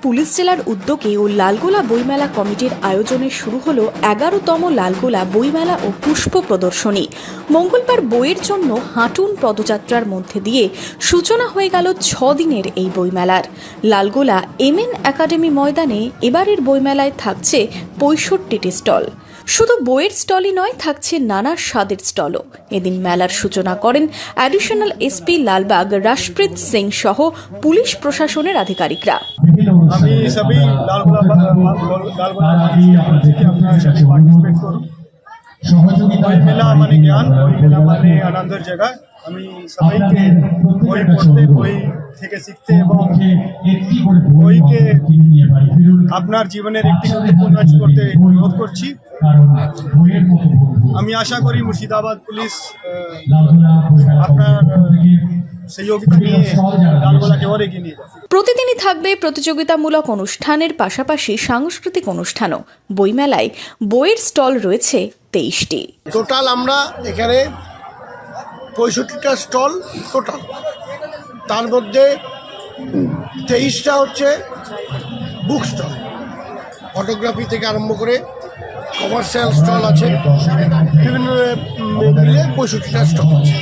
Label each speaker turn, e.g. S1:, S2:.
S1: Police জেলার উদ্যোগে ও লালগোলা বইমেলা কমিটির আয়োজনে শুরু হলো 11তম লালগোলা বইমেলা ও পুষ্প প্রদর্শনী। মঙ্গলবার বইয়ের জন্য হাঁটুন পদযাত্রার মধ্যে দিয়ে সূচনা হয়ে গেল 6 দিনের এই বইমেলার। লালগোলা এমএন একাডেমি ময়দানে এবারের বইমেলায় থাকছে 65টি স্টল। শুধু বইয়ের স্টলই নয়, থাকছে নানা স্বাদের স্টলও। এদিন মেলার সূচনা করেন অ্যাডিশনাল এসপি লালবাগ রাশপ্রীত সিং সহ পুলিশ প্রশাসনের আধিকারিকরা।
S2: আমি সবই লালগোলা পার্টিসিপেট করুন। বই মেলা মানে জ্ঞান, বই মেলা মানে আনন্দের জায়গা। আমি সবাইকে বই পড়তে, বই থেকে শিখতে এবং বইকে আপনার জীবনের একটি গুরুত্বপূর্ণ করতে অনুরোধ করছি। আমি আশা করি মুর্শিদাবাদ পুলিশ আপনার সহযোগিতা নিয়ে লালগোলাকে ওর এগিয়ে নিয়ে যাবে।
S1: প্রতিদিনই থাকবে প্রতিযোগিতামূলক অনুষ্ঠানের পাশাপাশি সাংস্কৃতিক অনুষ্ঠানও। বইমেলায় বইয়ের স্টল রয়েছে 23টি।
S3: টোটাল আমরা এখানে 65টা স্টল টোটাল, তার মধ্যে 23টা হচ্ছে বুক স্টল, ফটোগ্রাফি থেকে আরম্ভ করে কমার্শিয়াল স্টল আছে, বিভিন্ন মিলে 65টা স্টল আছে।